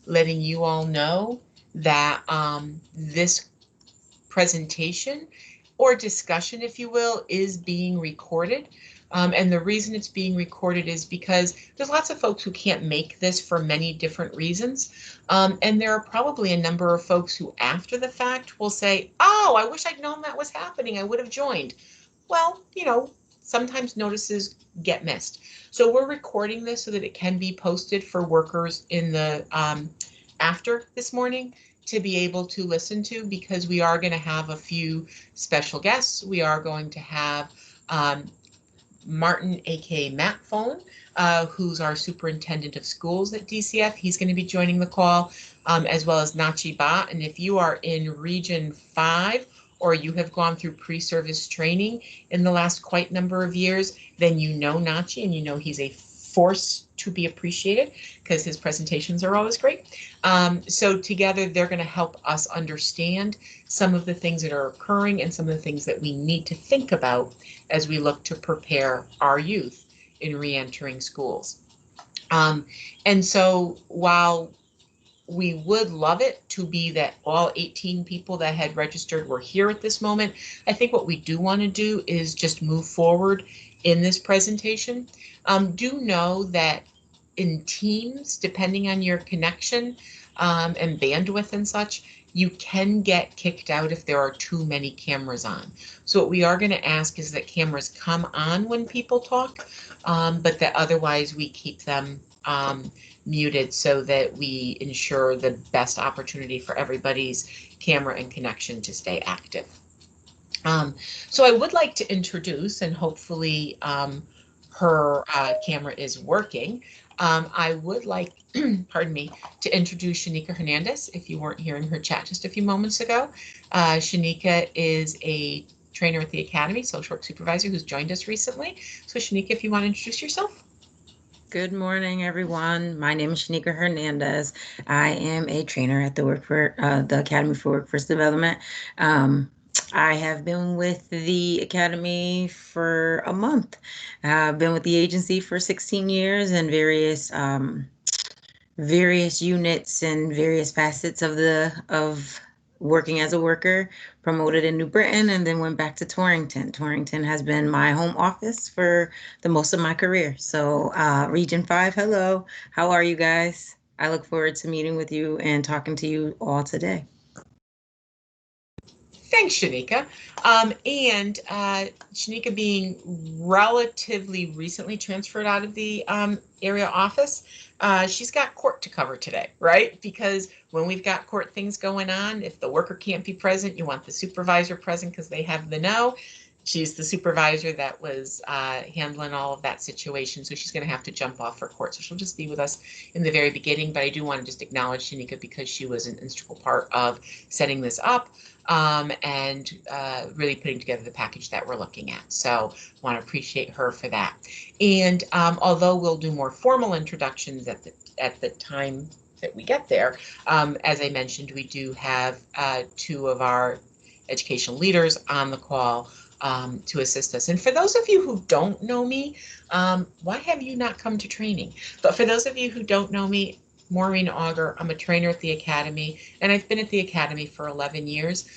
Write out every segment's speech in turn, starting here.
letting you all know that this presentation or discussion, if you will, is being recorded. And the reason it's being recorded is because there's lots of folks who can't make this for many different reasons. And there are probably a number of folks who, after the fact, will say, oh, I wish I'd known that was happening. I would have joined. Well, sometimes notices get missed. So we're recording this so that it can be posted for workers in the after this morning to be able to listen to, because we are going to have a few special guests. We are going to have Martin, aka Matt Follin, who's our superintendent of schools at DCF. He's going to be joining the call, as well as Nachi Ba. And if you are in Region 5 or you have gone through pre-service training in the last quite number of years, then you know Nachi and you know he's a force to be appreciated because his presentations are always great. So together they're going to help us understand some of the things that are occurring and some of the things that we need to think about as we look to prepare our youth in re-entering schools. And so while we would love it to be that all 18 people that had registered were here at this moment, I think what we do want to do is just move forward in this presentation. Do know that in Teams, depending on your connection and bandwidth and such, you can get kicked out if there are too many cameras on. So what we are going to ask is that cameras come on when people talk, but that otherwise we keep them muted so that we ensure the best opportunity for everybody's camera and connection to stay active. So I would like to introduce, and hopefully her camera is working. I would like, pardon me, to introduce Shanika Hernandez, if you weren't hearing her chat just a few moments ago. Shanika is a trainer at the Academy, social work supervisor, who's joined us recently. So Shanika, if you want to introduce yourself. Good morning, everyone. My name is Shanika Hernandez. I am a trainer at the Academy for Workforce Development. I have been with the Academy for a month. I've been with the agency for 16 years in various units and various facets of working as a worker, promoted in New Britain, and then went back to Torrington. Torrington has been my home office for the most of my career. So Region 5, hello. How are you guys? I look forward to meeting with you and talking to you all today. Thanks, Shanika. And Shanika being relatively recently transferred out of the area office, she's got court to cover today, right? Because when we've got court things going on, if the worker can't be present, you want the supervisor present because they have the know. She's the supervisor that was handling all of that situation, so she's going to have to jump off for court. So she'll just be with us in the very beginning, but I do want to just acknowledge Shanika because she was an integral part of setting this up. And really putting together the package that we're looking at. So I want to appreciate her for that. And although we'll do more formal introductions at the time that we get there, as I mentioned, we do have two of our educational leaders on the call to assist us. And for those of you who don't know me, why have you not come to training? But for those of you who don't know me, Maureen Auger, I'm a trainer at the Academy, and I've been at the Academy for 11 years.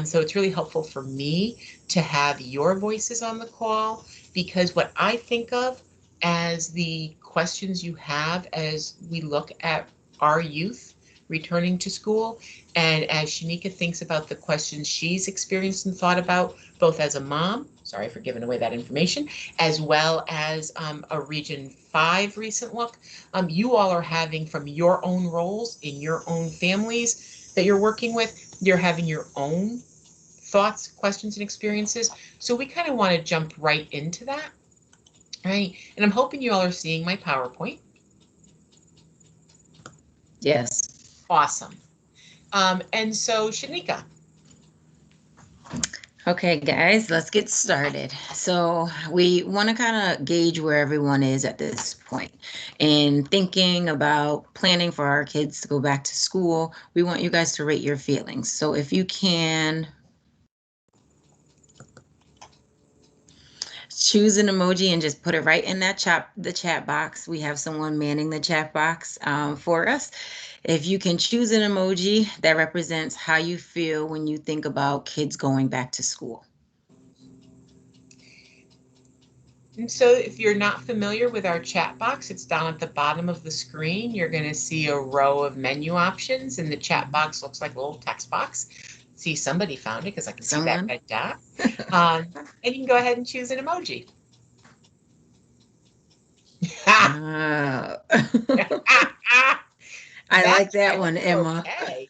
So it's really helpful for me to have your voices on the call, because what I think of as the questions you have as we look at our youth returning to school, and as Shanika thinks about the questions she's experienced and thought about, both as a mom, sorry for giving away that information, as well as a Region 5 recent look, you all are having, from your own roles in your own families that you're working with, you're having your own thoughts, questions, and experiences. So we kind of want to jump right into that, right? And I'm hoping you all are seeing my PowerPoint. Yes. Awesome. And so Shanika. Okay, guys, let's get started. So we want to kind of gauge where everyone is at this point. In thinking about planning for our kids to go back to school, we want you guys to rate your feelings. So if you can. choose an emoji and just put it right in that the chat box. We have someone manning the chat box for us. If you can choose an emoji that represents how you feel when you think about kids going back to school. And so if you're not familiar with our chat box, it's down at the bottom of the screen. You're going to see a row of menu options, and the chat box looks like a little text box. See, somebody found it because I can see that red dot. And you can go ahead and choose an emoji. I like that one, Emma. Okay.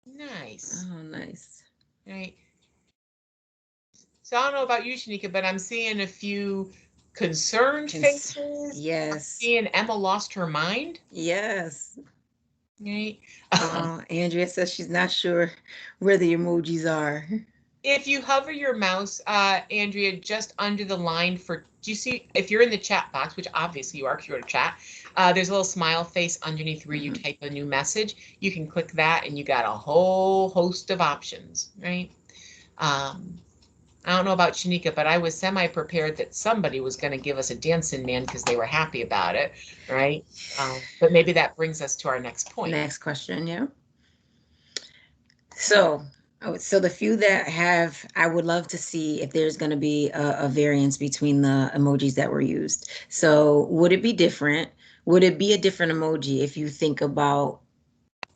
Nice. Oh, nice. Right. So I don't know about you, Shanika, but I'm seeing a few concerned faces. Yes. I'm seeing Emma lost her mind. Yes. Right. Andrea says she's not sure where the emojis are. If you hover your mouse, Andrea, just under the line for, do you see, if you're in the chat box, which obviously you are because you're in chat, there's a little smile face underneath where you type a new message. You can click that and you got a whole host of options, right? I don't know about Shanika, but I was semi-prepared that somebody was going to give us a dancing man because they were happy about it, right? But maybe that brings us to our next point. Next question, yeah. So the few that have, I would love to see if there's going to be a variance between the emojis that were used. So would it be different? Would it be a different emoji if you think about,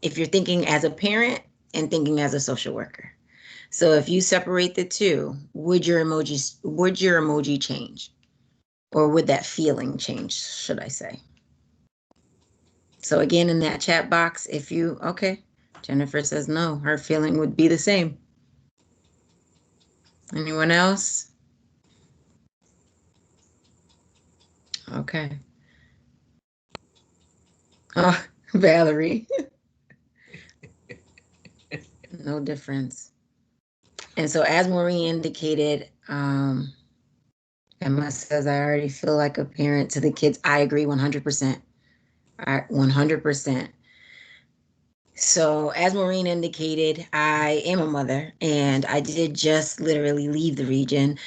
if you're thinking as a parent and thinking as a social worker? So if you separate the two, would your emoji change? Or would that feeling change, should I say? So again, in that chat box, if you, okay, Jennifer says no, her feeling would be the same. Anyone else? Okay. Oh, Valerie. No difference. And so as Maureen indicated, Emma says, I already feel like a parent to the kids. I agree 100%. 100%. So as Maureen indicated, I am a mother and I did just literally leave the region.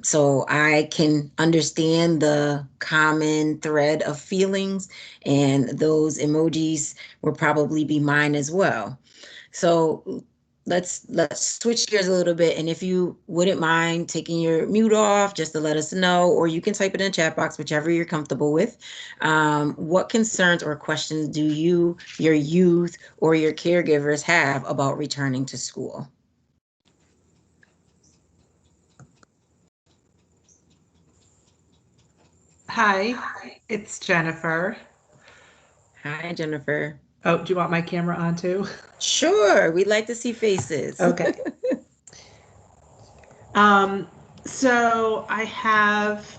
So I can understand the common thread of feelings, and those emojis will probably be mine as well. So let's switch gears a little bit. And if you wouldn't mind taking your mute off just to let us know, or you can type it in the chat box, whichever you're comfortable with. What concerns or questions do you, your youth, or your caregivers have about returning to school? Hi, it's Jennifer. Hi, Jennifer. Oh, do you want my camera on too? Sure, we'd like to see faces. Okay. So I have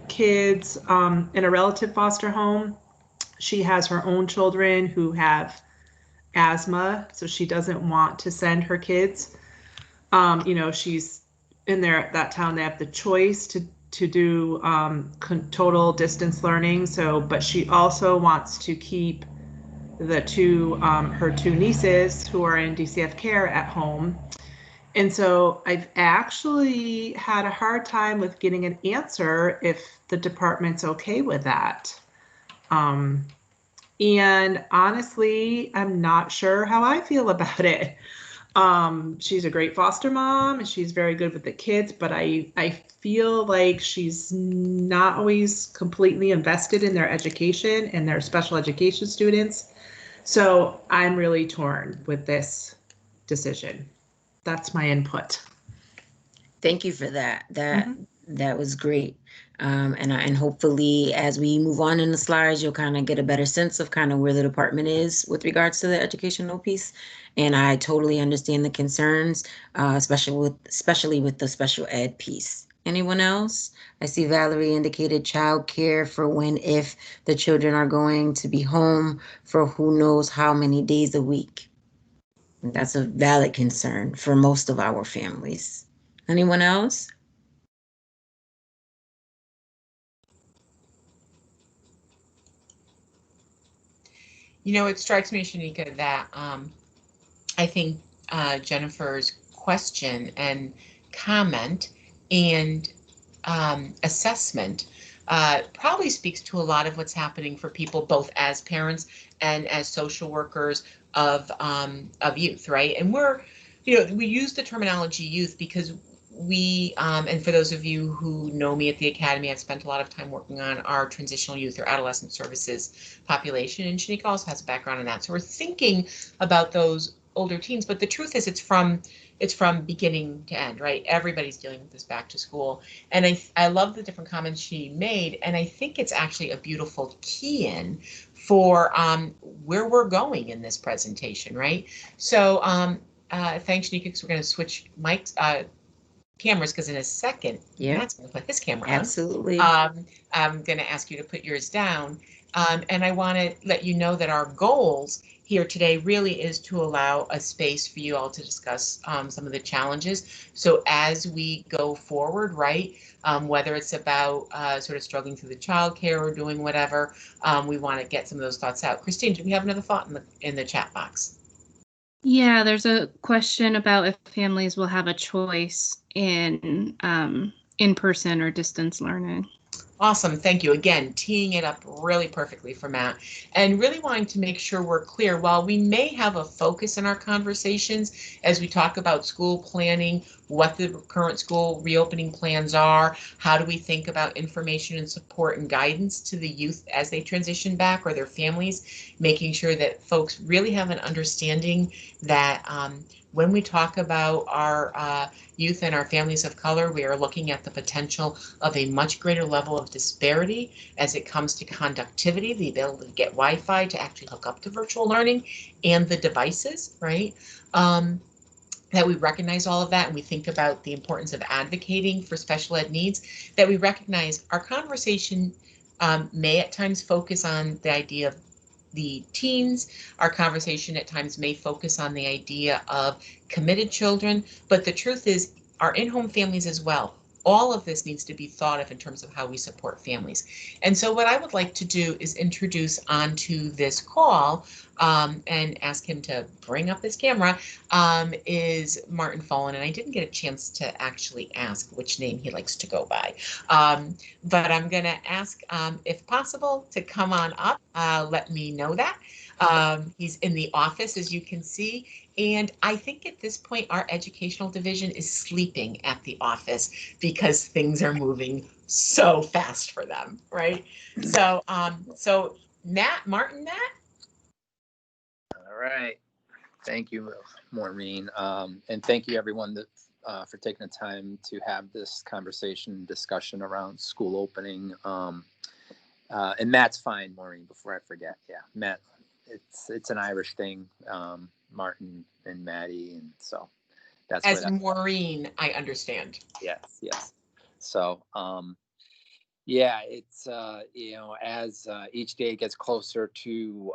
kids in a relative foster home. She has her own children who have asthma, so she doesn't want to send her kids. She's in there at that town. They have the choice to do total distance learning. So, but she also wants to keep the two her two nieces who are in DCF care at home. And so I've actually had a hard time with getting an answer if the department's okay with that. And honestly, I'm not sure how I feel about it. She's a great foster mom and she's very good with the kids, but I feel like she's not always completely invested in their education and their special education students. So I'm really torn with this decision. That's my input. Thank you for that. That was great. And hopefully as we move on in the slides, you'll kind of get a better sense of kind of where the department is with regards to the educational piece. And I totally understand the concerns, especially with the special ed piece. Anyone else? I see Valerie indicated childcare for when, if the children are going to be home for who knows how many days a week. That's a valid concern for most of our families. Anyone else? You know, it strikes me, Shanika, that I think Jennifer's question and comment and assessment probably speaks to a lot of what's happening for people, both as parents and as social workers of youth, right? And we use the terminology youth because and for those of you who know me at the Academy, I've spent a lot of time working on our transitional youth or adolescent services population, and Shanika also has a background in that. So we're thinking about those older teens, but the truth is it's from beginning to end, right? Everybody's dealing with this back to school. And I love the different comments she made, and I think it's actually a beautiful key in for where we're going in this presentation, right? So thanks, Shanika, because we're going to switch mics, cameras, because in a second, Matt's going to put his camera on. Absolutely. I'm going to ask you to put yours down. And I want to let you know that our goals here today really is to allow a space for you all to discuss some of the challenges. So as we go forward, right, whether it's about sort of struggling through the childcare or doing whatever, we want to get some of those thoughts out. Christine, do we have another thought in the chat box? Yeah, there's a question about if families will have a choice in person or distance learning. Awesome. Thank you. Again, teeing it up really perfectly for Matt, and really wanting to make sure we're clear. While we may have a focus in our conversations as we talk about school planning, what the current school reopening plans are, how do we think about information and support and guidance to the youth as they transition back or their families, making sure that folks really have an understanding that when we talk about our youth and our families of color, we are looking at the potential of a much greater level of disparity as it comes to conductivity, the ability to get Wi-Fi to actually hook up to virtual learning, and the devices, right? That we recognize all of that, and we think about the importance of advocating for special ed needs, that we recognize our conversation may at times focus on the idea of the teens. Our conversation at times may focus on the idea of committed children, but the truth is our in-home families as well. All of this needs to be thought of in terms of how we support families. And so what I would like to do is introduce onto this call and ask him to bring up his camera is Martin Follen. And I didn't get a chance to actually ask which name he likes to go by. But I'm going to ask, if possible, to come on up. Let me know that. He's in the office, as you can see. And I think at this point, our educational division is sleeping at the office because things are moving so fast for them, right? So, so Martin. All right. Thank you, Maureen. And thank you, everyone, for taking the time to have this conversation, discussion around school opening. And Matt's fine, Maureen, before I forget. Yeah, Matt, it's an Irish thing, Martin and Maddie. And so that's as Maureen, I understand. Yes. So, yeah, it's, as each day gets closer to,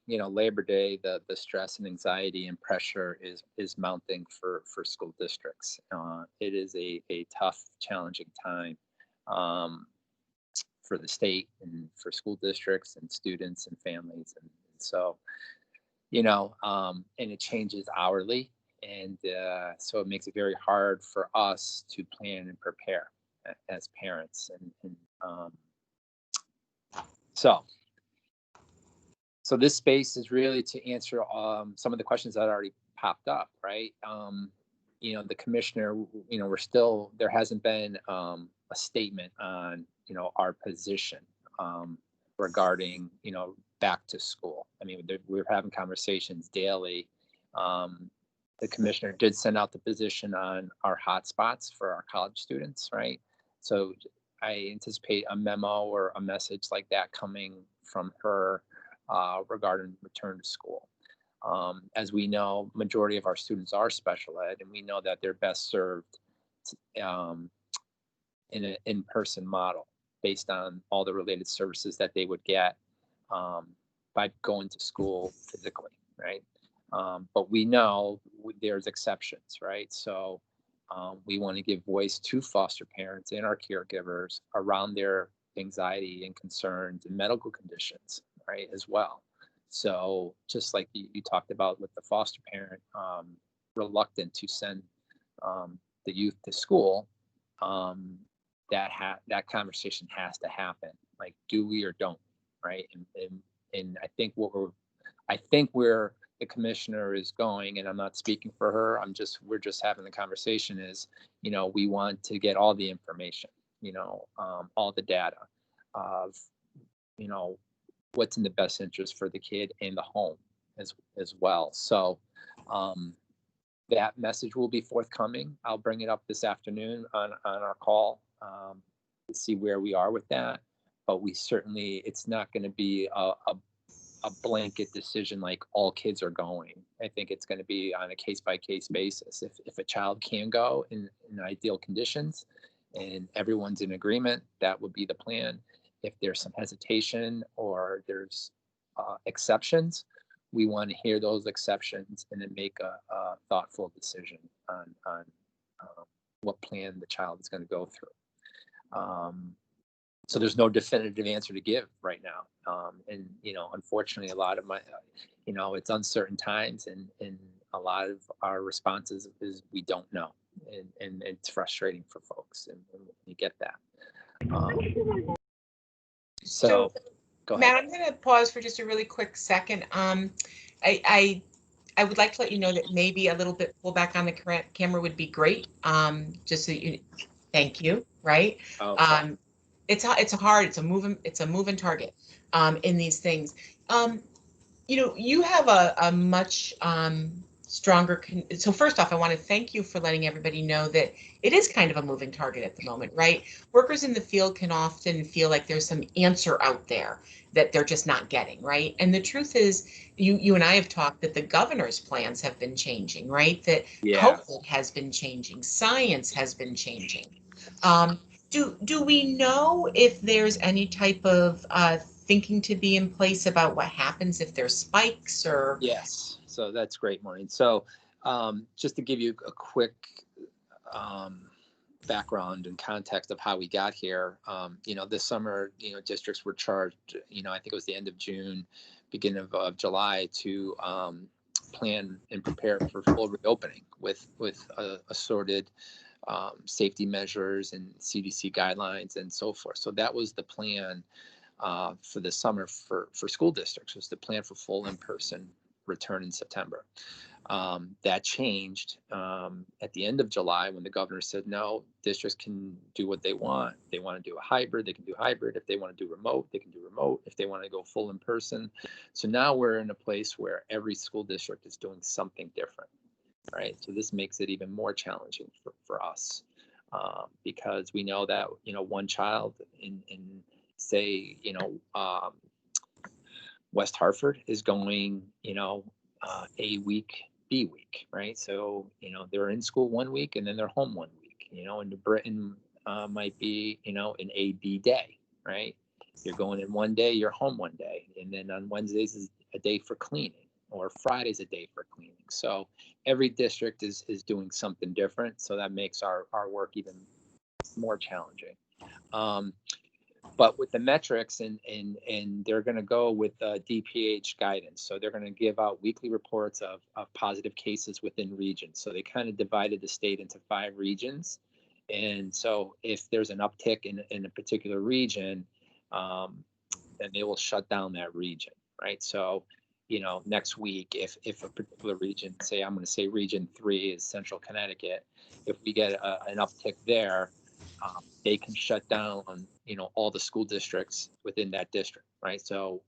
Labor Day, the stress and anxiety and pressure is mounting for school districts. It is a tough, challenging time for the state and for school districts and students and families. And so, and it changes hourly. And so it makes it very hard for us to plan and prepare as parents. So this space is really to answer some of the questions that already popped up, right? The commissioner, there hasn't been a statement on, our position regarding, back to school. I mean, we're having conversations daily. The commissioner did send out the position on our hotspots for our college students, right? So I anticipate a memo or a message like that coming from her regarding return to school. As we know, majority of our students are special ed, and we know that they're best served in an in-person model based on all the related services that they would get by going to school physically, right? But we know there's exceptions, right? So we want to give voice to foster parents and our caregivers around their anxiety and concerns and medical conditions, right, as well. So just like you talked about with the foster parent reluctant to send the youth to school, that conversation has to happen. Like, do we or don't, right? And I think where the commissioner is going, and I'm not speaking for her, we're just having the conversation is, we want to get all the information, all the data of, what's in the best interest for the kid and the home as well. So that message will be forthcoming. I'll bring it up this afternoon on our call to see where we are with that. But it's not going to be a blanket decision like all kids are going. I think it's going to be on a case-by-case basis. If a child can go in ideal conditions and everyone's in agreement, that would be the plan. If there's some hesitation or there's exceptions, we want to hear those exceptions and then make a thoughtful decision on what plan the child is going to go through. So there's no definitive answer to give right now. And, unfortunately, a lot of it's uncertain times, and a lot of our responses is we don't know. And it's frustrating for folks, and you get that. So go ahead. Matt, I'm going to pause for just a really quick second. I would like to let you know that maybe a little bit pull back on the camera would be great. Just so thank you. Right. Okay. It's a moving target in these things. You have a much stronger. So first off, I want to thank you for letting everybody know that it is kind of a moving target at the moment, right? Workers in the field can often feel like there's some answer out there that they're just not getting, right? And the truth is, you and I have talked that the governor's plans have been changing, right? That COVID has been changing, science has been changing. Do we know if there's any type of thinking to be in place about what happens if there's spikes or? Yes, so that's great, Maureen. So just to give you a quick background and context of how we got here, this summer, districts were charged, I think it was the end of June, beginning of July, to plan and prepare for full reopening with assorted safety measures and CDC guidelines and so forth. So that was the plan for the summer for school districts, was to plan for full in-person return in September. That changed at the end of July when the governor said, no, districts can do what they want. If they want to do a hybrid, they can do hybrid. If they want to do remote, they can do remote. If they want to go full in person. So now we're in a place where every school district is doing something different. Right. So this makes it even more challenging for us because we know that, one child in say, West Hartford is going, A week, B week. Right. So, they're in school 1 week and then they're home 1 week, and New Britain might be, an A, B day. Right. You're going in one day, you're home one day. And then on Wednesdays is a day for cleaning. Or Friday's a day for cleaning. So every district is doing something different. So that makes our work even more challenging. But with the metrics and they're going to go with DPH guidance. So they're going to give out weekly reports of positive cases within regions. So they kind of divided the state into 5 regions. And so if there's an uptick in a particular region, then they will shut down that region, right? So next week, if a particular region, say, I'm going to say region 3 is Central Connecticut, if we get an uptick there, they can shut down, all the school districts within that district, right? So,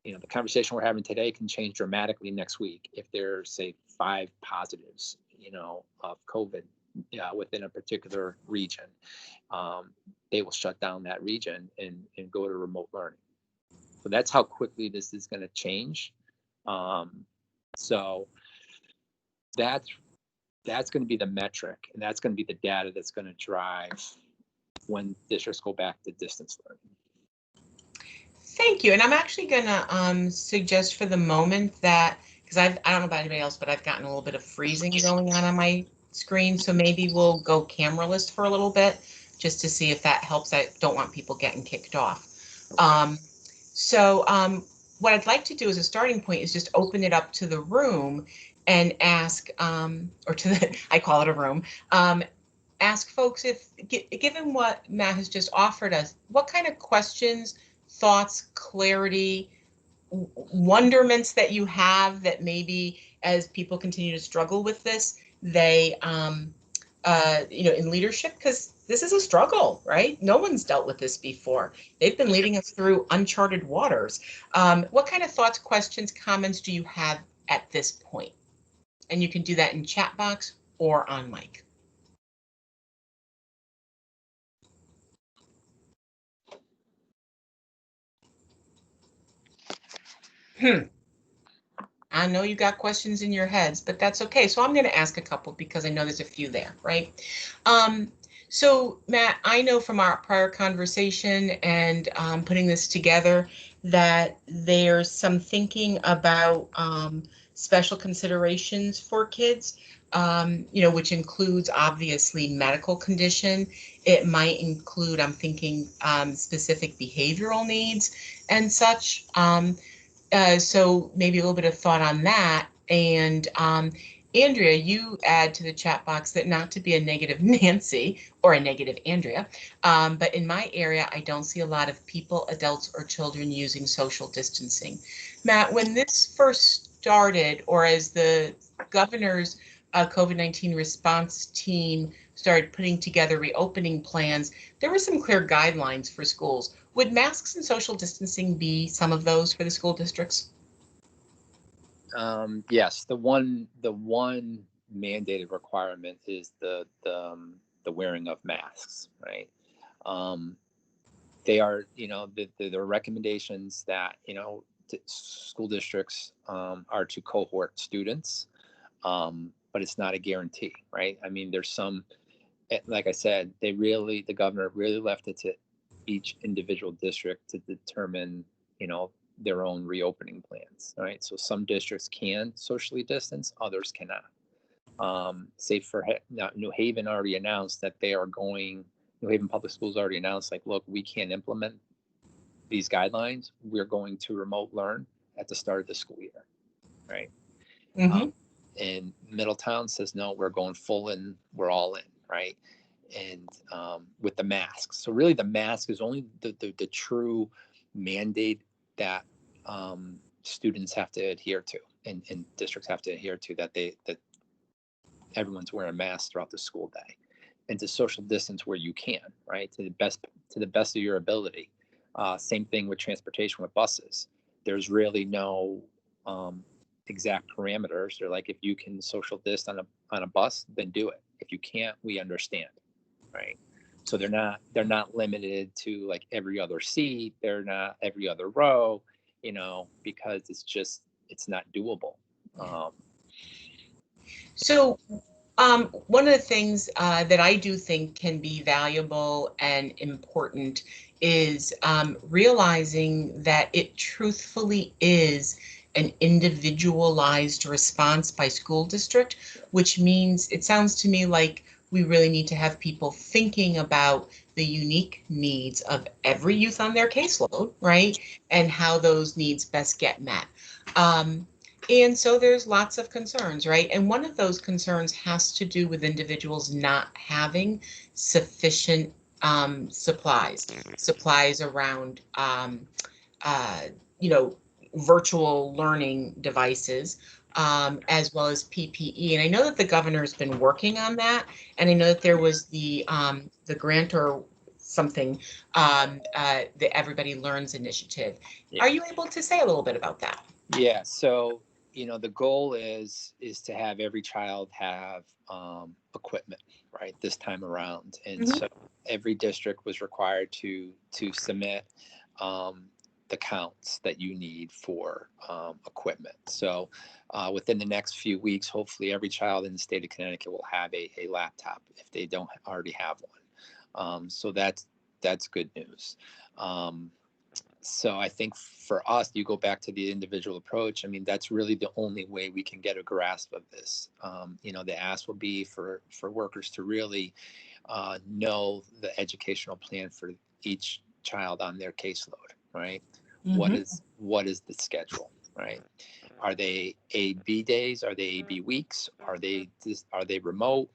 the conversation we're having today can change dramatically next week if there's, say, 5 positives, of COVID within a particular region. They will shut down that region and go to remote learning. So that's how quickly this is going to change. So that's going to be the metric, and that's going to be the data that's going to drive when districts go back to distance learning. Thank you. And I'm actually going to suggest for the moment that, because I don't know about anybody else, but I've gotten a little bit of freezing going on my screen. So maybe we'll go cameraless for a little bit just to see if that helps. I don't want people getting kicked off. what I'd like to do as a starting point is just open it up to the room and ask, or to the, I call it a room, ask folks if, given what Matt has just offered us, what kind of questions, thoughts, clarity, wonderments that you have that maybe as people continue to struggle with this, they, in leadership, because this is a struggle, right? No one's dealt with this before. They've been leading us through uncharted waters. What kind of thoughts, questions, comments do you have at this point? And you can do that in chat box or on mic. I know you got questions in your heads, but that's okay. So I'm going to ask a couple because I know there's a few there, right? So Matt, I know from our prior conversation and putting this together that there's some thinking about special considerations for kids, which includes obviously medical condition. It might include, I'm thinking, specific behavioral needs and such. So maybe a little bit of thought on that. And Andrea, you add to the chat box that not to be a negative Nancy or a negative Andrea, but in my area, I don't see a lot of people, adults or children using social distancing. Matt, when this first started, or as the governor's COVID-19 response team started putting together reopening plans, there were some clear guidelines for schools. Would masks and social distancing be some of those for the school districts? Yes, the one mandated requirement is the wearing of masks, right? They are, the recommendations that, school districts are to cohort students, but it's not a guarantee, right? I mean, there's some, like I said, the governor really left it to each individual district to determine, their own reopening plans, right? So some districts can socially distance, others cannot. Say for New Haven already announced that New Haven Public Schools already announced, like, look, we can't implement these guidelines. We're going to remote learn at the start of the school year, right? Mm-hmm. And Middletown says, no, we're going full in, we're all in, right? And with the masks. So really the mask is only the true mandate that students have to adhere to, and districts have to adhere to, that everyone's wearing a mask throughout the school day, and to social distance where you can, right? To the best of your ability. Same thing with transportation with buses. There's really no exact parameters. They're like, if you can social distance on a bus, then do it. If you can't, we understand, right? So they're not limited to like every other seat. They're not every other row, because it's not doable. So one of the things that I do think can be valuable and important is realizing that it truthfully is an individualized response by school district, which means it sounds to me like we really need to have people thinking about the unique needs of every youth on their caseload, right? And how those needs best get met. And so there's lots of concerns, right? And one of those concerns has to do with individuals not having sufficient supplies around, virtual learning devices, as well as PPE. And I know that the governor's been working on that. And I know that there was the grant or something, the Everybody Learns initiative. Yeah. Are you able to say a little bit about that? Yeah. So, the goal is to have every child have equipment, right, this time around. And so every district was required to submit the counts that you need for equipment. So within the next few weeks, hopefully every child in the state of Connecticut will have a laptop if they don't already have one. So that's good news. So I think for us, you go back to the individual approach. I mean, that's really the only way we can get a grasp of this. The ask will be for workers to really know the educational plan for each child on their caseload, right? Mhm. What is the schedule, right? Are they A/B days? Are they A/B weeks? Are they remote?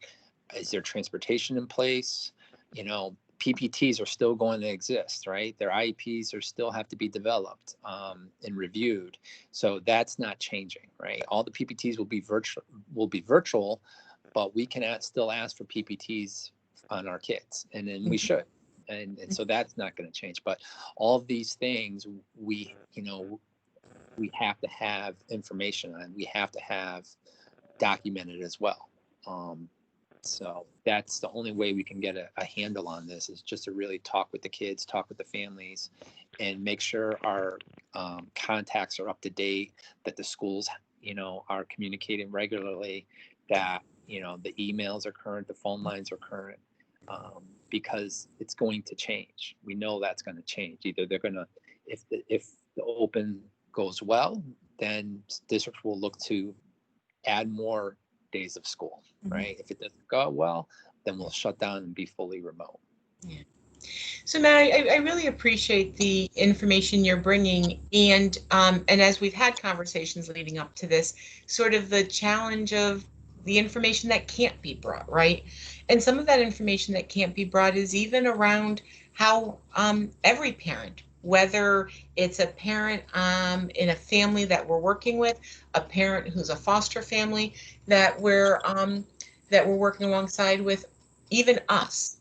Is there transportation in place? You know, PPTs are still going to exist, right? Their IEPs are still have to be developed and reviewed. So that's not changing, right? All the PPTs will be virtual, but we can still ask for PPTs on our kids, and then we should. And so that's not going to change. But all of these things we have to have information on. We have to have documented as well. So that's the only way we can get a handle on this, is just to really talk with the kids, talk with the families, and make sure our contacts are up to date, that the schools, are communicating regularly, that, the emails are current, the phone lines are current, because it's going to change. We know that's going to change. Either they're going to, if the open goes well, then districts will look to add more days of school, right? If it doesn't go well, then we'll shut down and be fully remote. Yeah. So Matt, I really appreciate the information you're bringing, and as we've had conversations leading up to this, sort of the challenge of the information that can't be brought, right? And some of that information that can't be brought is even around how every parent, whether it's a parent in a family that we're working with, a parent who's a foster family that we're working alongside with, even us,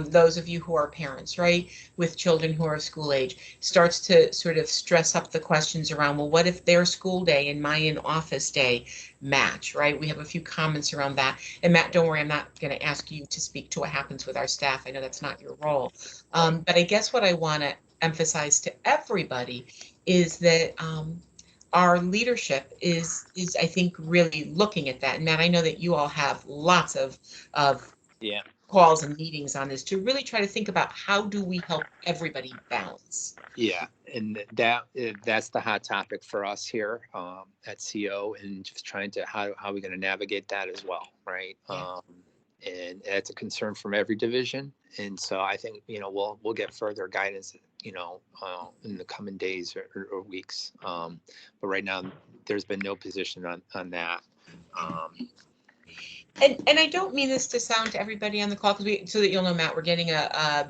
those of you who are parents, right, with children who are school age, starts to sort of stress up the questions around, well, what if their school day and my in-office day match, right? We have a few comments around that. And Matt, don't worry, I'm not going to ask you to speak to what happens with our staff. I know that's not your role. But I guess what I want to emphasize to everybody is that our leadership is I think really looking at that. And Matt, I know that you all have lots of Yeah. calls and meetings on this to really try to think about how do we help everybody balance. Yeah, and that's the hot topic for us here at CO, and just trying to how are we going to navigate that as well, right? Yeah. And it's a concern from every division, and so I think we'll get further guidance in the coming days or weeks. But right now, there's been no position on that. And I don't mean this to sound to everybody on the call, so that you'll know, Matt, we're getting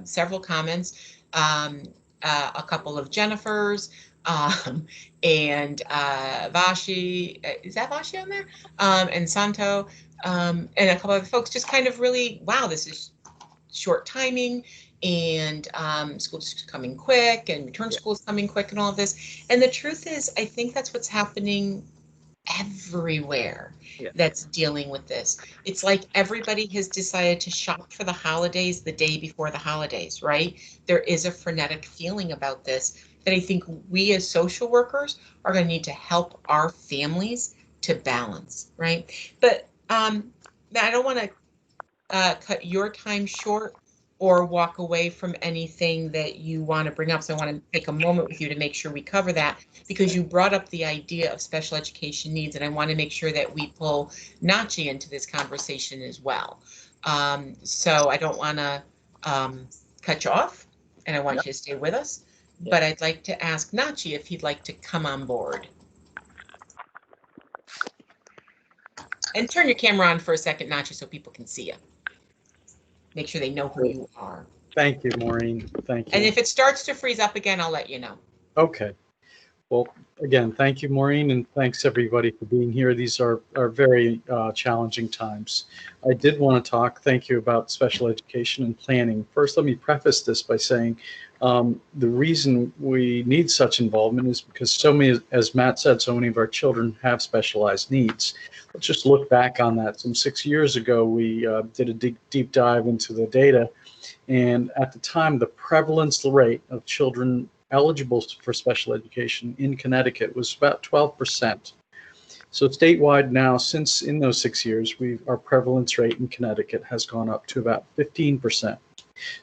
several comments, a couple of Jennifer's, and Vashi, is that Vashi on there? And Santo, and a couple of folks just kind of really, wow, this is short timing, and school's coming quick, and return school's coming quick, and all of this. And the truth is, I think that's what's happening everywhere that's dealing with this. It's like everybody has decided to shop for the holidays the day before the holidays, right? There is a frenetic feeling about this that I think we as social workers are going to need to help our families to balance, right? But I don't want to cut your time short or walk away from anything that you want to bring up. So I want to take a moment with you to make sure we cover that, because you brought up the idea of special education needs, and I want to make sure that we pull Nachi into this conversation as well. So I don't want to cut you off, and I want you to stay with us, but I'd like to ask Nachi if he'd like to come on board. And turn your camera on for a second, Nachi, so people can see you. Make sure they know who you are. Thank you, Maureen. Thank you. And if it starts to freeze up again, I'll let you know. Okay. Well, again, thank you, Maureen, and thanks everybody for being here. These are very challenging times. I did want to thank you about special education and planning. First, let me preface this by saying the reason we need such involvement is because so many, as Matt said, so many of our children have specialized needs. Let's just look back on that. Some 6 years ago, we did a deep dive into the data. And at the time, the prevalence rate of children eligible for special education in Connecticut was about 12%. So statewide now, since in those 6 years, our prevalence rate in Connecticut has gone up to about 15%.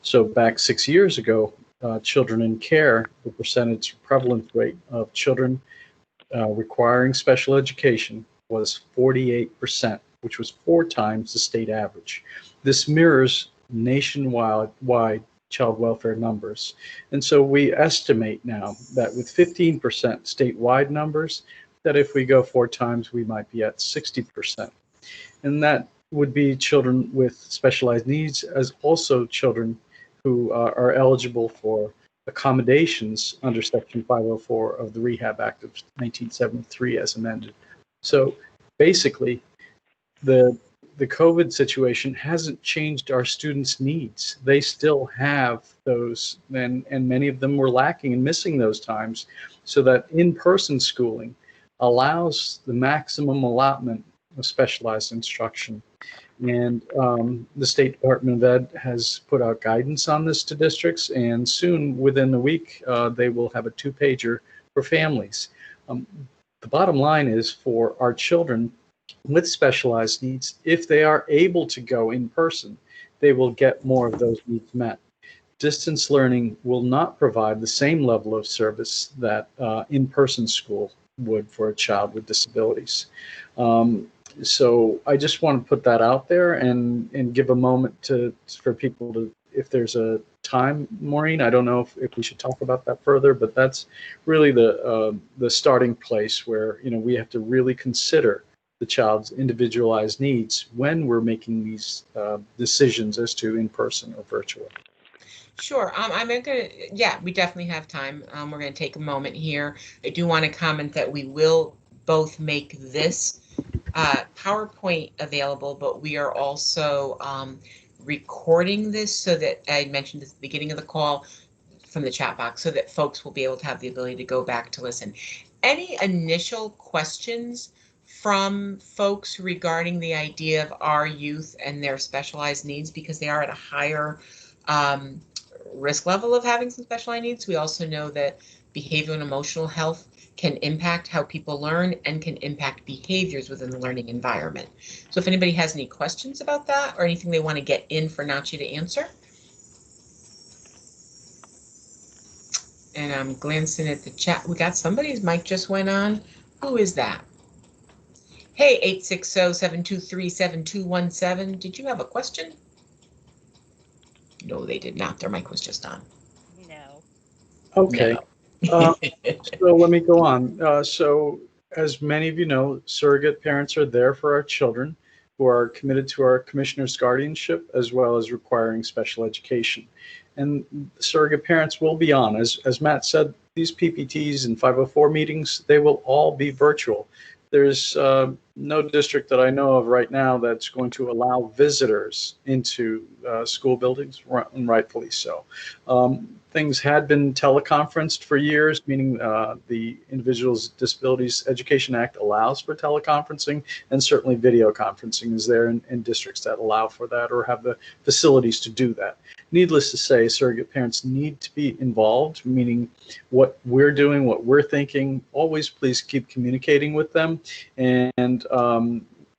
So back 6 years ago, children in care, the percentage prevalence rate of children requiring special education was 48%, which was 4 times the state average. This mirrors nationwide child welfare numbers. And so we estimate now that with 15% statewide numbers, that if we go 4 times, we might be at 60%. And that would be children with specialized needs, as also children who are eligible for accommodations under Section 504 of the Rehab Act of 1973 as amended. So basically, the COVID situation hasn't changed our students' needs. They still have those, and many of them were lacking and missing those times, so that in-person schooling allows the maximum allotment of specialized instruction. And the State Department of Ed has put out guidance on this to districts, and soon, within a week, they will have a 2-pager for families. The bottom line is, for our children with specialized needs, if they are able to go in person, they will get more of those needs met. Distance learning will not provide the same level of service that in-person school would for a child with disabilities. So I just want to put that out there and give a moment for people to, if there's a time, Maureen, I don't know if we should talk about that further, but that's really the starting place where, we have to really consider the child's individualized needs when we're making these decisions as to in-person or virtual. Sure. We definitely have time. We're going to take a moment here. I do want to comment that we will both make this PowerPoint available, but we are also recording this, so that I mentioned at the beginning of the call from the chat box, so that folks will be able to have the ability to go back to listen. Any initial questions from folks regarding the idea of our youth and their specialized needs, because they are at a higher risk level of having some specialized needs? We also know that behavioral and emotional health can impact how people learn and can impact behaviors within the learning environment. So if anybody has any questions about that or anything they want to get in for Nachi to answer. And I'm glancing at the chat. We got somebody's mic just went on. Who is that? Hey, 860-723-7217. Did you have a question? No, they did not. Their mic was just on. No. Okay. No. So let me go on. So as many of you know, surrogate parents are there for our children who are committed to our commissioner's guardianship, as well as requiring special education. And surrogate parents will be on. As Matt said, these PPTs and 504 meetings, they will all be virtual. There's no district that I know of right now that's going to allow visitors into school buildings, and rightfully so. Things had been teleconferenced for years, meaning the Individuals with Disabilities Education Act allows for teleconferencing, and certainly video conferencing is there in districts that allow for that or have the facilities to do that. Needless to say, surrogate parents need to be involved, meaning what we're doing, what we're thinking. Always please keep communicating with them, and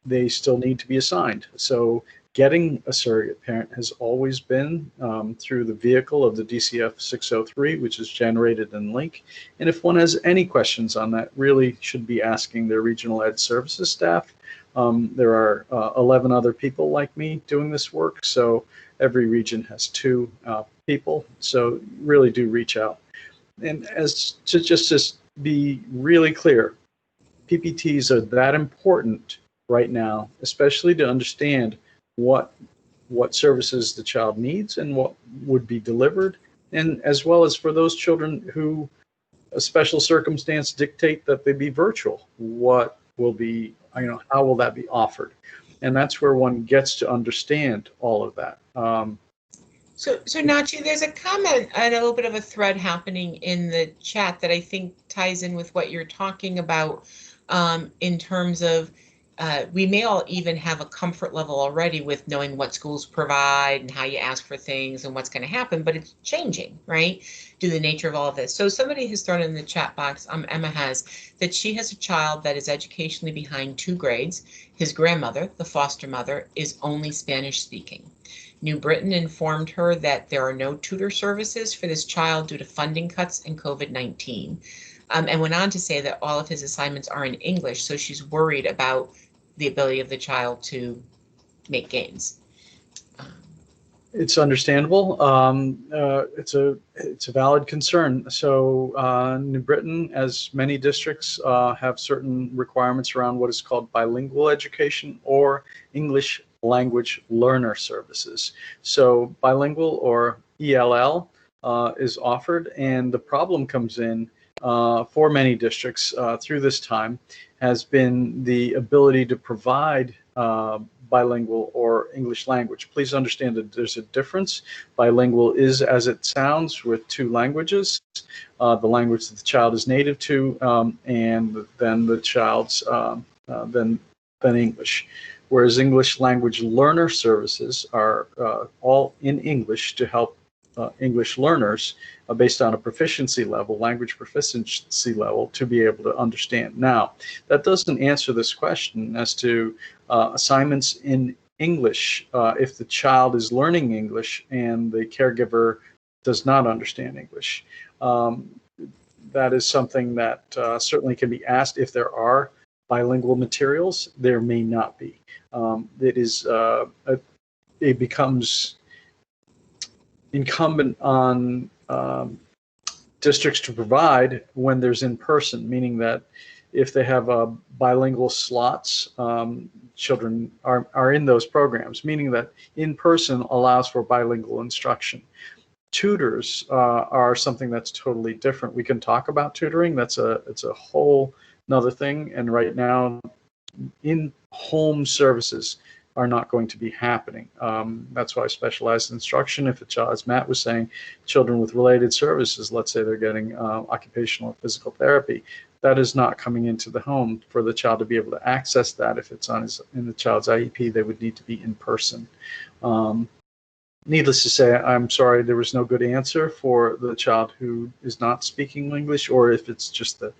they still need to be assigned. So getting a surrogate parent has always been through the vehicle of the DCF 603, which is generated in Link. And if one has any questions on that, really should be asking their regional ed services staff. There are 11 other people like me doing this work, so every region has 2 people, so really do reach out. And as to just be really clear, PPTs are that important right now, especially to understand what services the child needs and what would be delivered, and as well as for those children who a special circumstance dictate that they be virtual, what will be, how will that be offered? And that's where one gets to understand all of that. So Nachi, there's a comment and a little bit of a thread happening in the chat that I think ties in with what you're talking about, in terms of we may all even have a comfort level already with knowing what schools provide and how you ask for things and what's going to happen, but it's changing, right? Due to the nature of all of this. So somebody has thrown in the chat box, Emma has, that she has a child that is educationally behind 2 grades. His grandmother, the foster mother, is only Spanish speaking. New Britain informed her that there are no tutor services for this child due to funding cuts and COVID-19, and went on to say that all of his assignments are in English, so she's worried about the ability of the child to make gains. It's understandable. It's a valid concern. So New Britain, as many districts, have certain requirements around what is called bilingual education or English language learner services. So bilingual or ELL is offered, and the problem comes in for many districts through this time has been the ability to provide bilingual or English language. Please understand that there's a difference. Bilingual is as it sounds with two languages, the language that the child is native to, and then the child's then English. Whereas English language learner services are all in English to help English learners based on a proficiency level, language proficiency level, to be able to understand. Now, that doesn't answer this question as to assignments in English if the child is learning English and the caregiver does not understand English. That is something that certainly can be asked if there are bilingual materials. There may not be. It becomes incumbent on districts to provide when there's in person, meaning that if they have bilingual slots, children are in those programs, meaning that in person allows for bilingual instruction. Tutors are something that's totally different. We can talk about tutoring. It's a whole another thing. And right now, in-home services are not going to be happening. That's why specialized instruction, if a child, as Matt was saying, children with related services, let's say they're getting occupational or physical therapy, that is not coming into the home. For the child to be able to access that, if it's in the child's IEP, they would need to be in person. Needless to say, I'm sorry there was no good answer for the child who is not speaking English, or if it's just the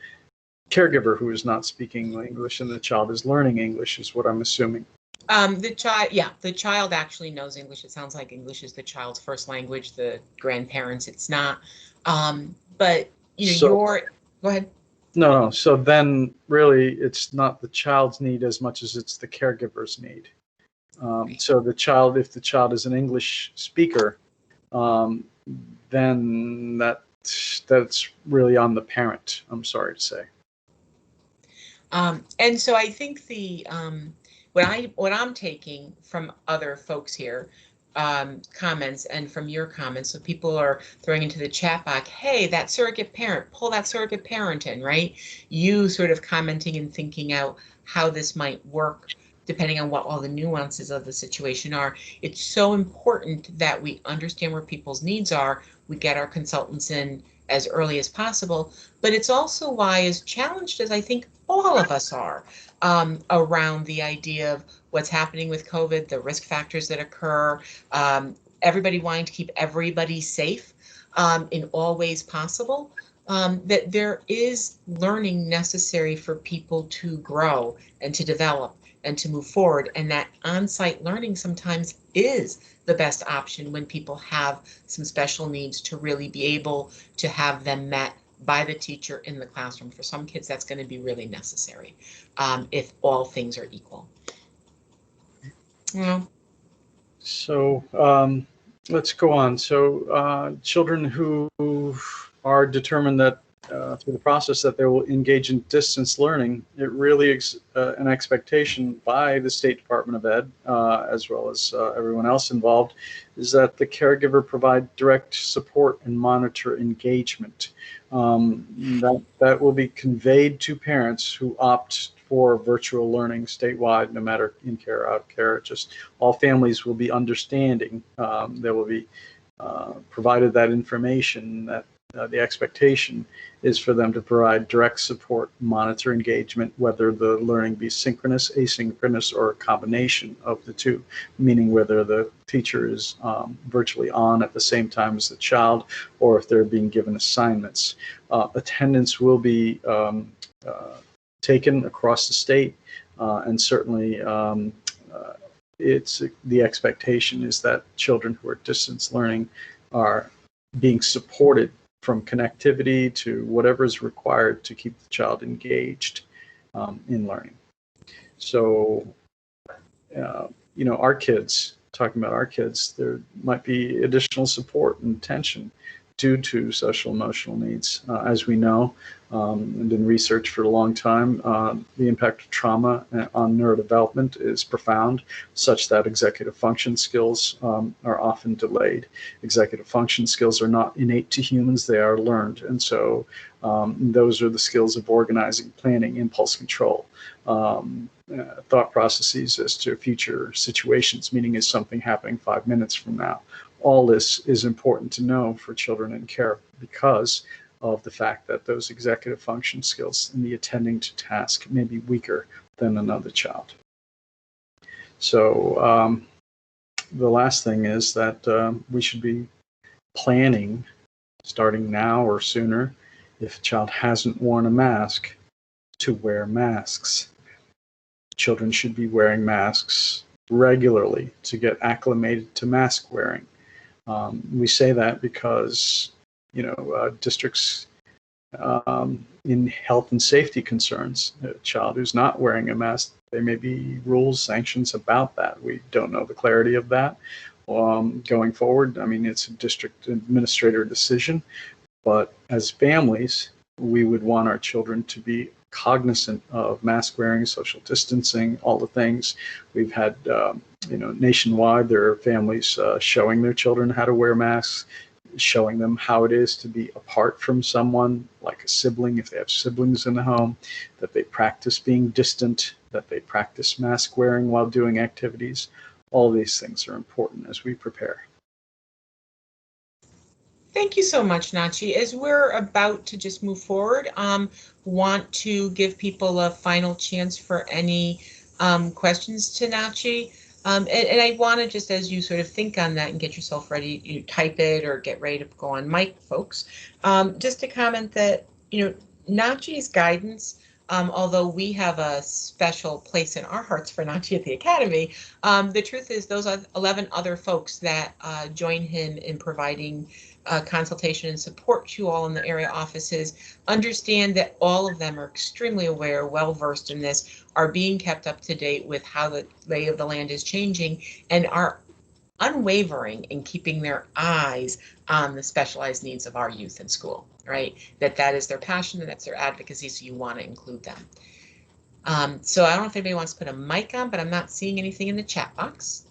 caregiver who is not speaking English and the child is learning English, is what I'm assuming. The child actually knows English. It sounds like English is the child's first language. The grandparents, it's not. But go ahead. No. So then, really, it's not the child's need as much as it's the caregiver's need. So the child, if the child is an English speaker, then that's really on the parent. I'm sorry to say. And so I think what I'm taking from other folks here, comments, and from your comments, so people are throwing into the chat box, hey, that surrogate parent, pull that surrogate parent in, right? You sort of commenting and thinking out how this might work depending on what all the nuances of the situation are. It's so important that we understand where people's needs are. We get our consultants in as early as possible, but it's also why, as challenged as I think all of us are around the idea of what's happening with COVID, the risk factors that occur, everybody wanting to keep everybody safe in all ways possible, that there is learning necessary for people to grow and to develop and to move forward, and that on-site learning sometimes is the best option when people have some special needs, to really be able to have them met by the teacher in the classroom. For some kids, that's going to be really necessary if all things are equal. Yeah. So let's go on. So children who are determined that through the process that they will engage in distance learning, it really is an expectation by the State Department of Ed, as well as everyone else involved, is that the caregiver provide direct support and monitor engagement. That will be conveyed to parents who opt for virtual learning statewide, no matter in care or out of care. Just all families will be understanding. They will be provided that information, that the expectation is for them to provide direct support, monitor engagement, whether the learning be synchronous, asynchronous, or a combination of the two, meaning whether the teacher is virtually on at the same time as the child, or if they're being given assignments. Attendance will be taken across the state, and certainly it's the expectation is that children who are distance learning are being supported from connectivity to whatever is required to keep the child engaged in learning. So, our kids talking about our kids, there might be additional support and attention due to social emotional needs. As we know, and in research for a long time, the impact of trauma on neurodevelopment is profound, such that executive function skills are often delayed. Executive function skills are not innate to humans, they are learned. And so those are the skills of organizing, planning, impulse control, thought processes as to future situations, meaning is something happening 5 minutes from now. All this is important to know for children in care because of the fact that those executive function skills and the attending to task may be weaker than another child. So the last thing is that we should be planning, starting now or sooner, if a child hasn't worn a mask, to wear masks. Children should be wearing masks regularly to get acclimated to mask wearing. We say that because, districts in health and safety concerns, a child who's not wearing a mask, there may be rules, sanctions about that. We don't know the clarity of that going forward. I mean, it's a district administrator decision, but as families, we would want our children to be cognizant of mask wearing, social distancing, all the things. We've had, nationwide, there are families showing their children how to wear masks, showing them how it is to be apart from someone, like a sibling, if they have siblings in the home, that they practice being distant, that they practice mask wearing while doing activities. All these things are important as we prepare. Thank you so much, Nachi. As we're about to just move forward, want to give people a final chance for any questions to Nachi. And I want to just, as you sort of think on that and get yourself ready, you type it or get ready to go on mic, folks, just to comment that, Nachi's guidance, although we have a special place in our hearts for Nachi at the Academy, the truth is those 11 other folks that join him in providing consultation and support to you all in the area offices understand that all of them are extremely aware, well versed in this, are being kept up to date with how the lay of the land is changing, and are unwavering in keeping their eyes on the specialized needs of our youth in school, right? That is their passion and that's their advocacy, so you want to include them. So I don't know if anybody wants to put a mic on, but I'm not seeing anything in the chat box.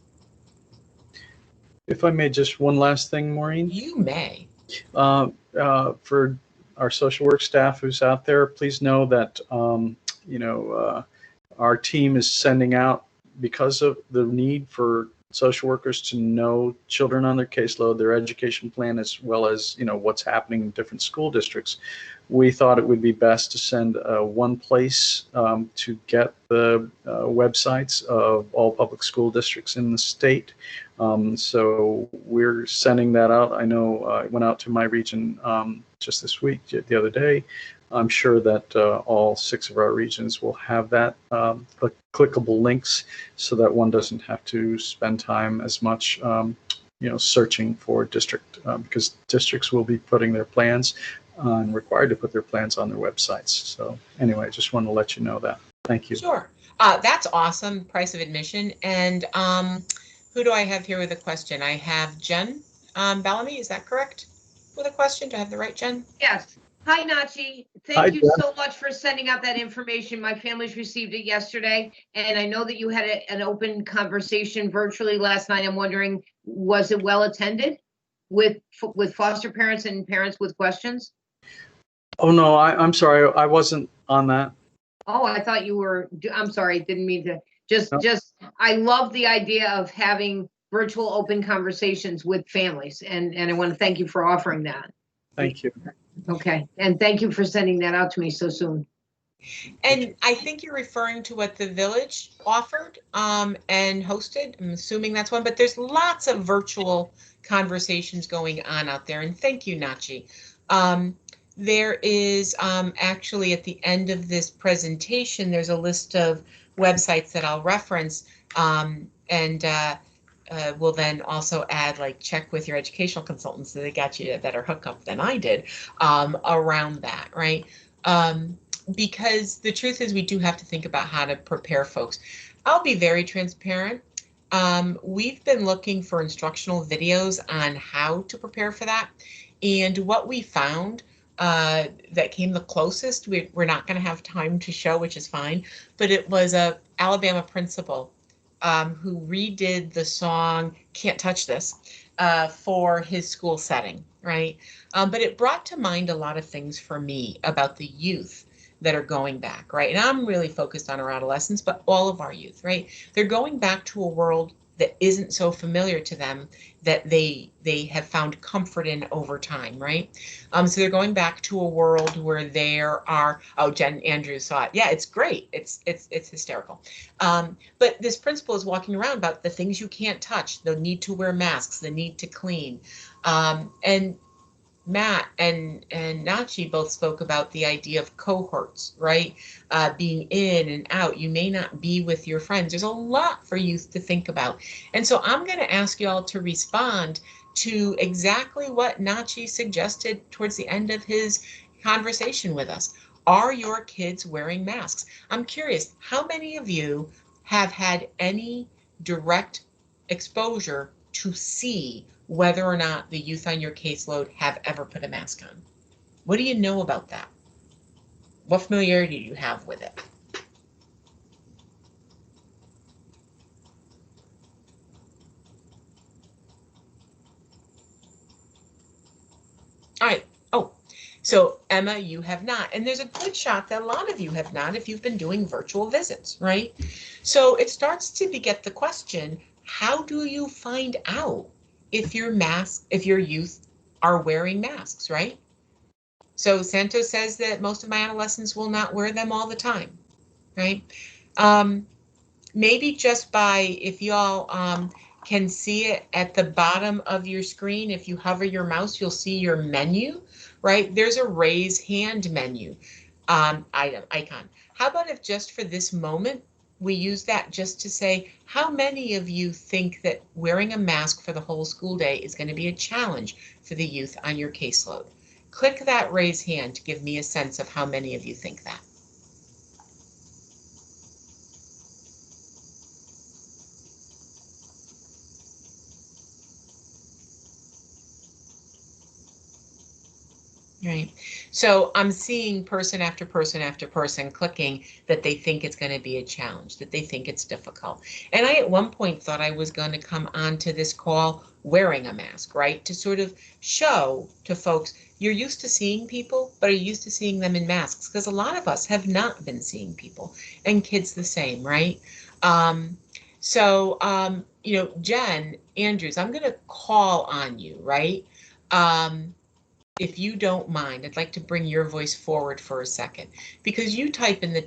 If I may, just one last thing, Maureen. You may. For our social work staff who's out there, please know that our team is sending out, because of the need for social workers to know children on their caseload, their education plan, as well as what's happening in different school districts. We thought it would be best to send one place to get the websites of all public school districts in the state. So we're sending that out. I know it went out to my region just this week, the other day. I'm sure that all 6 of our regions will have that clickable links so that one doesn't have to spend time as much searching for district, because districts will be putting their plans and required to put their plans on their websites. So anyway, I just wanted to let you know that. Thank you. Sure. That's awesome. Price of admission. And who do I have here with a question? I have Jen Bellamy. Is that correct? With a question? Do I have the right Jen? Yes. Hi, Nachi. Thank you so much for sending out that information. My family's received it yesterday, and I know that you had an open conversation virtually last night. I'm wondering, was it well attended with foster parents and parents with questions? Oh, no, I'm sorry. I wasn't on that. Oh, I thought you were. I'm sorry. Didn't mean to. Just, I love the idea of having virtual open conversations with families, and I want to thank you for offering that. Thank you. Okay, and thank you for sending that out to me so soon. And I think you're referring to what the village offered and hosted. I'm assuming that's one, but there's lots of virtual conversations going on out there. And thank you, Nachi. There is actually at the end of this presentation, there's a list of websites that I'll reference, we'll then also add, like, check with your educational consultants so they got you a better hookup than I did around that, right? Because the truth is we do have to think about how to prepare folks. I'll be very transparent. We've been looking for instructional videos on how to prepare for that. And what we found that came the closest, we're not going to have time to show, which is fine, but it was a Alabama principal who redid the song Can't Touch This for his school setting, right? But it brought to mind a lot of things for me about the youth that are going back, right? And I'm really focused on our adolescents, but all of our youth, right? They're going back to a world that isn't so familiar to them, that they have found comfort in over time, right? So they're going back to a world where there are, oh, Jen Andrews saw it. Yeah, it's great. It's hysterical. But this principal is walking around about the things you can't touch, the need to wear masks, the need to clean. And Matt and Nachi both spoke about the idea of cohorts, right? Being in and out. You may not be with your friends. There's a lot for youth to think about. And so I'm going to ask you all to respond to exactly what Nachi suggested towards the end of his conversation with us. Are your kids wearing masks? I'm curious, how many of you have had any direct exposure to see whether or not the youth on your caseload have ever put a mask on? What do you know about that? What familiarity do you have with it? All right. Oh, so Emma, you have not. And there's a good shot that a lot of you have not if you've been doing virtual visits, right? So it starts to beget the question, how do you find out if your youth are wearing masks, right? So Santos says that most of my adolescents will not wear them all the time, right? Maybe just by, if y'all can see it at the bottom of your screen, if you hover your mouse, you'll see your menu, right? There's a raise hand menu icon. How about if just for this moment, we use that just to say, how many of you think that wearing a mask for the whole school day is going to be a challenge for the youth on your caseload? Click that raise hand to give me a sense of how many of you think that. Right. So I'm seeing person after person after person clicking that they think it's going to be a challenge, that they think it's difficult. And I at one point thought I was going to come onto this call wearing a mask, right? To sort of show to folks, you're used to seeing people, but are you used to seeing them in masks? Because a lot of us have not been seeing people, and kids the same, right? Jen Andrews, I'm going to call on you, right? If you don't mind, I'd like to bring your voice forward for a second, because you type in the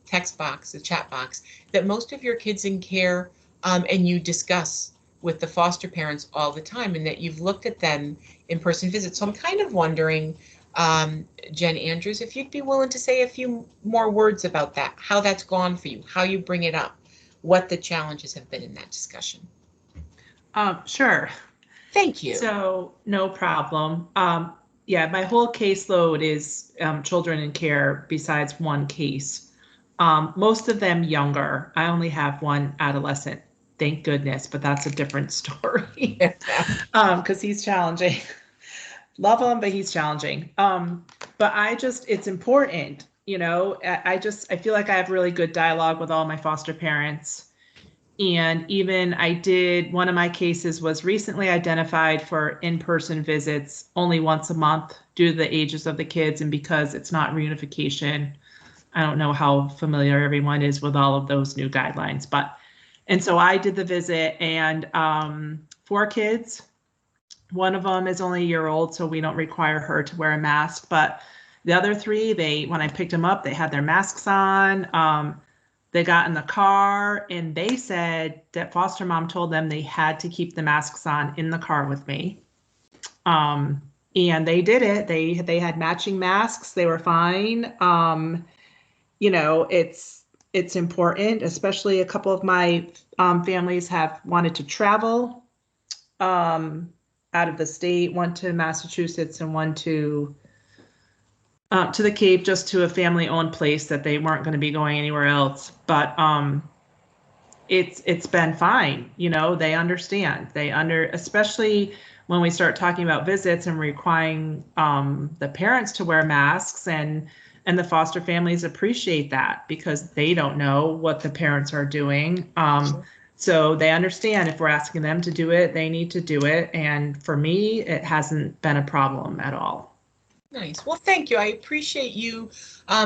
text box, the chat box, that most of your kids in care and you discuss with the foster parents all the time, and that you've looked at them in person visits. So I'm kind of wondering, Jen Andrews, if you'd be willing to say a few more words about that, how that's gone for you, how you bring it up, what the challenges have been in that discussion. Sure. Thank you. So no problem. Yeah, my whole caseload is children in care besides one case. Most of them younger. I only have one adolescent, thank goodness, but that's a different story because he's challenging. Love him, but he's challenging. But it's important, I feel like I have really good dialogue with all my foster parents. And even one of my cases was recently identified for in-person visits only once a month due to the ages of the kids. And because it's not reunification, I don't know how familiar everyone is with all of those new guidelines, and so I did the visit, and 4 kids, one of them is only a year old, so we don't require her to wear a mask, but the other 3, when I picked them up, they had their masks on. They got in the car and they said that foster mom told them they had to keep the masks on in the car with me. And they did it. They had matching masks. They were fine. It's important, especially a couple of my families have wanted to travel out of the state, one to Massachusetts and one to the Cape, just to a family-owned place that they weren't going to be going anywhere else. But it's been fine. You know, they understand. Especially when we start talking about visits and requiring the parents to wear masks, and the foster families appreciate that because they don't know what the parents are doing. So they understand if we're asking them to do it, they need to do it. And for me, it hasn't been a problem at all. Nice. Well, thank you. I appreciate you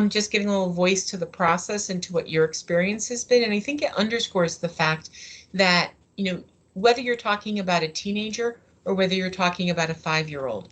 just giving a little voice to the process and to what your experience has been. And I think it underscores the fact that, you know, whether you're talking about a teenager or whether you're talking about a 5-year-old,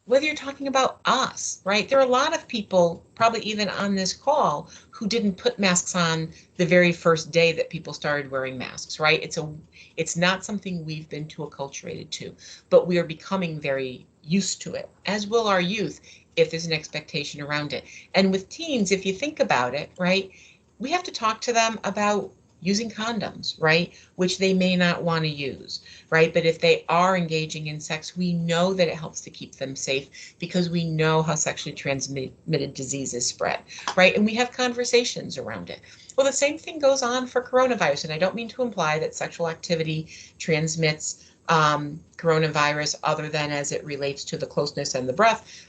whether you're talking about us, right? There are a lot of people, probably even on this call, who didn't put masks on the very first day that people started wearing masks, right? It's not something we've been too acculturated to, but we are becoming very used to it, as will our youth, if there's an expectation around it. And with teens, if you think about it, right, we have to talk to them about using condoms, right, which they may not want to use, right? But if they are engaging in sex, we know that it helps to keep them safe because we know how sexually transmitted diseases spread, right? And we have conversations around it. Well, the same thing goes on for coronavirus, and I don't mean to imply that sexual activity transmits coronavirus other than as it relates to the closeness and the breath.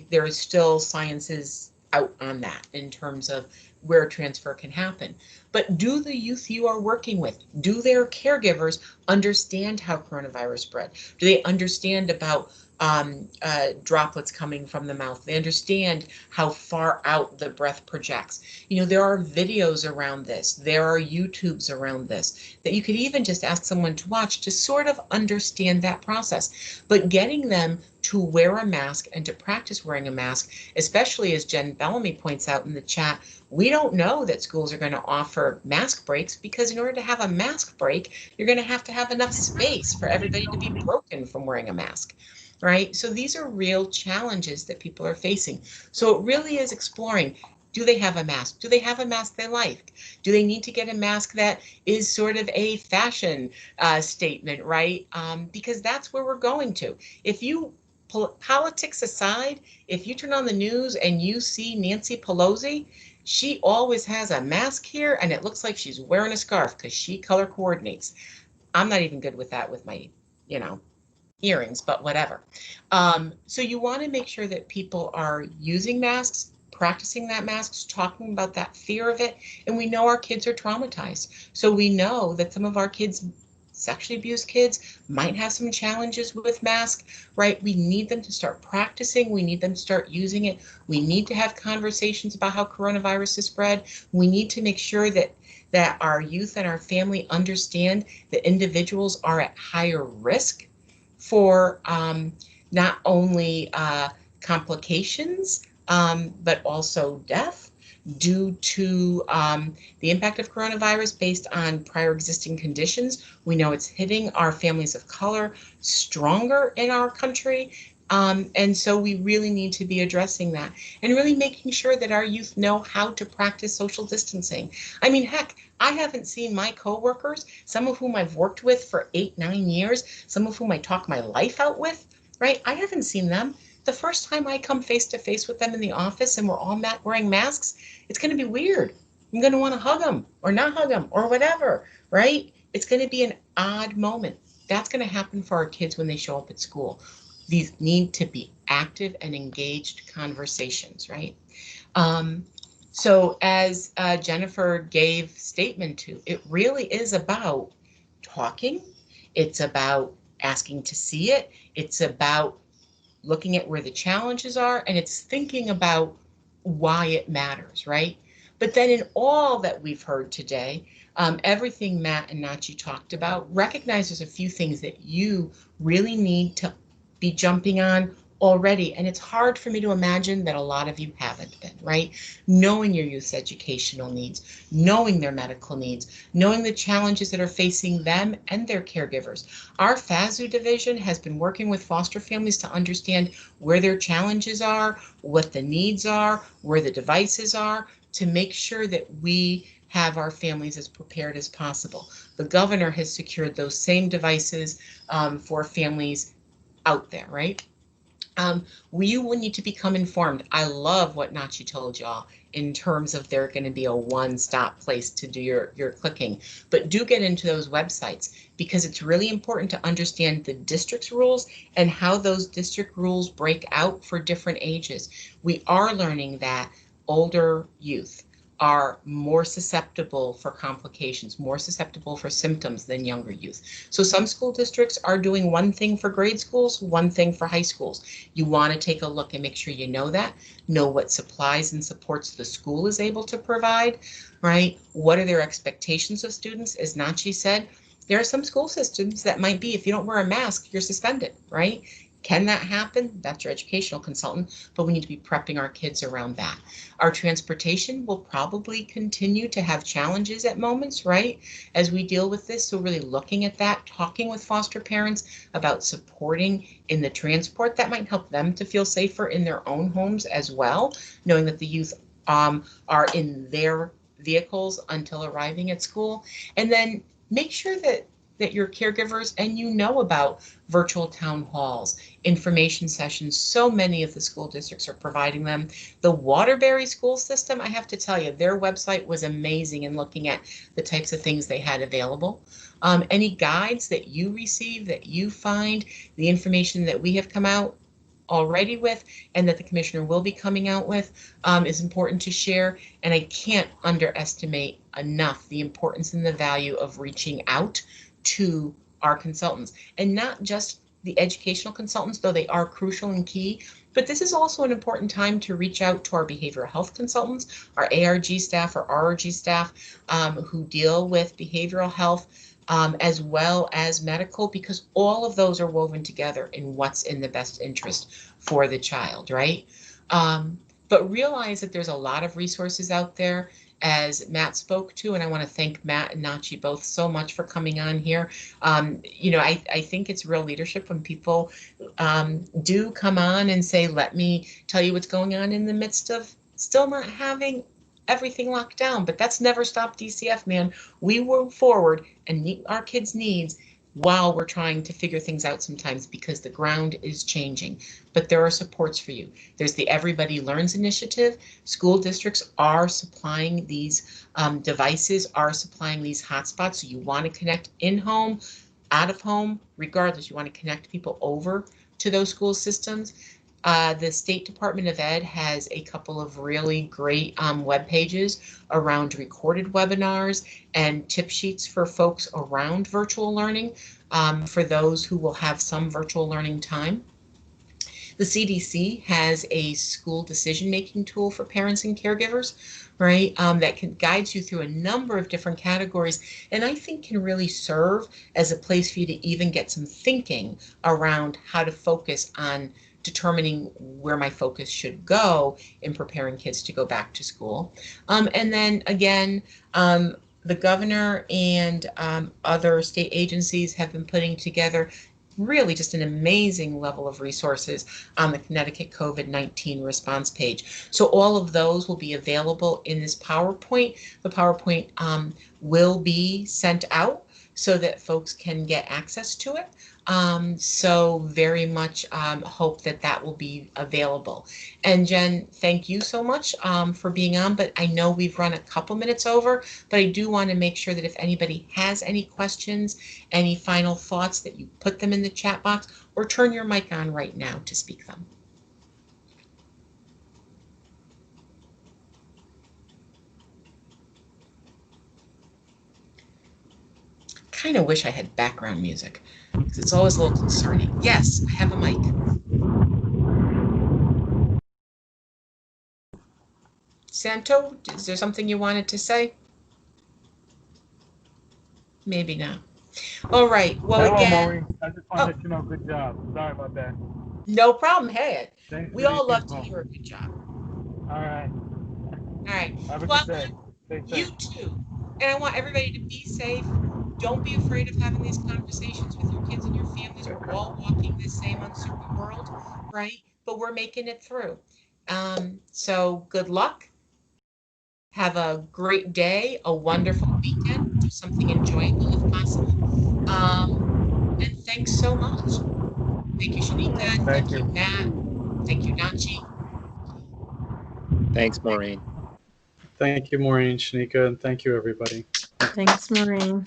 There is still sciences out on that in terms of where transfer can happen. But do the youth you are working with, do their caregivers understand how coronavirus spread? Do they understand about droplets coming from the mouth? They understand how far out the breath projects. You know, there are videos around this. There are YouTubes around this that you could even just ask someone to watch to sort of understand that process. But getting them to wear a mask and to practice wearing a mask, especially as Jen Bellamy points out in the chat, we don't know that schools are going to offer mask breaks because in order to have a mask break, you're going to have enough space for everybody to be broken from wearing a mask, right? So these are real challenges that people are facing. So it really is exploring, do they have a mask? Do they have a mask they like? Do they need to get a mask that is sort of a fashion statement, right? Because that's where we're going to. If you, politics aside, if you turn on the news and you see Nancy Pelosi, she always has a mask here and it looks like she's wearing a scarf because she color coordinates. I'm not even good with that with my, you know, earrings, but whatever. So you want to make sure that people are using masks, practicing that masks, talking about that fear of it. And we know our kids are traumatized. So we know that some of our kids, sexually abused kids, might have some challenges with masks, right? We need them to start practicing. We need them to start using it. We need to have conversations about how coronavirus is spread. We need to make sure that our youth and our family understand that individuals are at higher risk for not only complications, but also death due to the impact of coronavirus based on prior existing conditions. We know it's hitting our families of color stronger in our country. And so we really need to be addressing that and really making sure that our youth know how to practice social distancing. I mean, heck, I haven't seen my coworkers, some of whom I've worked with for 8-9 years, some of whom I talk my life out with, right? I haven't seen them. The first time I come face to face with them in the office and we're all wearing masks, it's going to be weird. I'm going to want to hug them or not hug them or whatever, right? It's going to be an odd moment. That's going to happen for our kids when they show up at school. These need to be active and engaged conversations, right? So as Jennifer gave statement to, it really is about talking. It's about asking to see it. It's about looking at where the challenges are, and it's thinking about why it matters, right? But then in all that we've heard today, everything Matt and Nachi talked about, recognize there's a few things that you really need to be jumping on already. And it's hard for me to imagine that a lot of you haven't been, right? Knowing your youth's educational needs, knowing their medical needs, knowing the challenges that are facing them and their caregivers. Our FASU division has been working with foster families to understand where their challenges are, what the needs are, where the devices are, to make sure that we have our families as prepared as possible. The governor has secured those same devices for families out there, right? We will need to become informed. I love what Nachi told y'all in terms of they're going to be a one-stop place to do your clicking, but do get into those websites because it's really important to understand the district's rules and how those district rules break out for different ages. We are learning that older youth are more susceptible for complications, more susceptible for symptoms than younger youth. So some school districts are doing one thing for grade schools, one thing for high schools. You want to take a look and make sure you know that, know what supplies and supports the school is able to provide, right? What are their expectations of students? As Nachi said, there are some school systems that might be, if you don't wear a mask, you're suspended, right? Can that happen? That's your educational consultant, but we need to be prepping our kids around that. Our transportation will probably continue to have challenges at moments, right? As we deal with this, so really looking at that, talking with foster parents about supporting in the transport, that might help them to feel safer in their own homes as well, knowing that the youth are in their vehicles until arriving at school. And then make sure that your caregivers and you know about virtual town halls, information sessions. So many of the school districts are providing them. The Waterbury school system, I have to tell you, their website was amazing in looking at the types of things they had available. Any guides that you receive, that you find, the information that we have come out already with and that the commissioner will be coming out with is important to share. And I can't underestimate enough the importance and the value of reaching out to our consultants, and not just the educational consultants, though they are crucial and key, but this is also an important time to reach out to our behavioral health consultants, our ARG staff or RRG staff who deal with behavioral health as well as medical, because all of those are woven together in what's in the best interest for the child, right? But realize that there's a lot of resources out there, as Matt spoke to, and I want to thank Matt and Nachi both so much for coming on here. You know, I think it's real leadership when people do come on and say, let me tell you what's going on in the midst of still not having everything locked down. But that's never stopped DCF, man. We move forward and meet our kids' needs while we're trying to figure things out sometimes, because the ground is changing. But there are supports for you. There's the Everybody Learns initiative. School districts are supplying these devices, are supplying these hotspots. So you want to connect in home, out of home, regardless. You want to connect people over to those school systems. The State Department of Ed has a couple of really great web pages around recorded webinars and tip sheets for folks around virtual learning for those who will have some virtual learning time. The CDC has a school decision-making tool for parents and caregivers, right, that can guide you through a number of different categories, and I think can really serve as a place for you to even get some thinking around how to focus on determining where my focus should go in preparing kids to go back to school. And then again, the governor and other state agencies have been putting together really just an amazing level of resources on the Connecticut COVID-19 response page. So all of those will be available in this PowerPoint. The PowerPoint will be sent out so that folks can get access to it. So very much hope that that will be available. And Jen, thank you so much for being on, but I know we've run a couple minutes over, but I do want to make sure that if anybody has any questions, any final thoughts, that you put them in the chat box or turn your mic on right now to speak them. Kind of wish I had background music because it's always a little concerning. Yes, I have a mic. Santo, is there something you wanted to say? Maybe not. All right. Well, hello, again. Maureen. I just want to let you know, good job. Sorry about that. No problem. Hey, Thanks we for all the love to info. hear a good job. All right. All right. Have a Well, good day. Stay you safe. too. And I want everybody to be safe. Don't be afraid of having these conversations with your kids and your families. We're all walking this same uncertain world, right? But we're making it through. So good luck. Have a great day, a wonderful weekend. Do something enjoyable if possible. And thanks so much. Thank you, Shanika. Thank you. Matt. Nachi. Thanks, Maureen. Thank you, Maureen, Shanika, and thank you, everybody. Thanks, Maureen.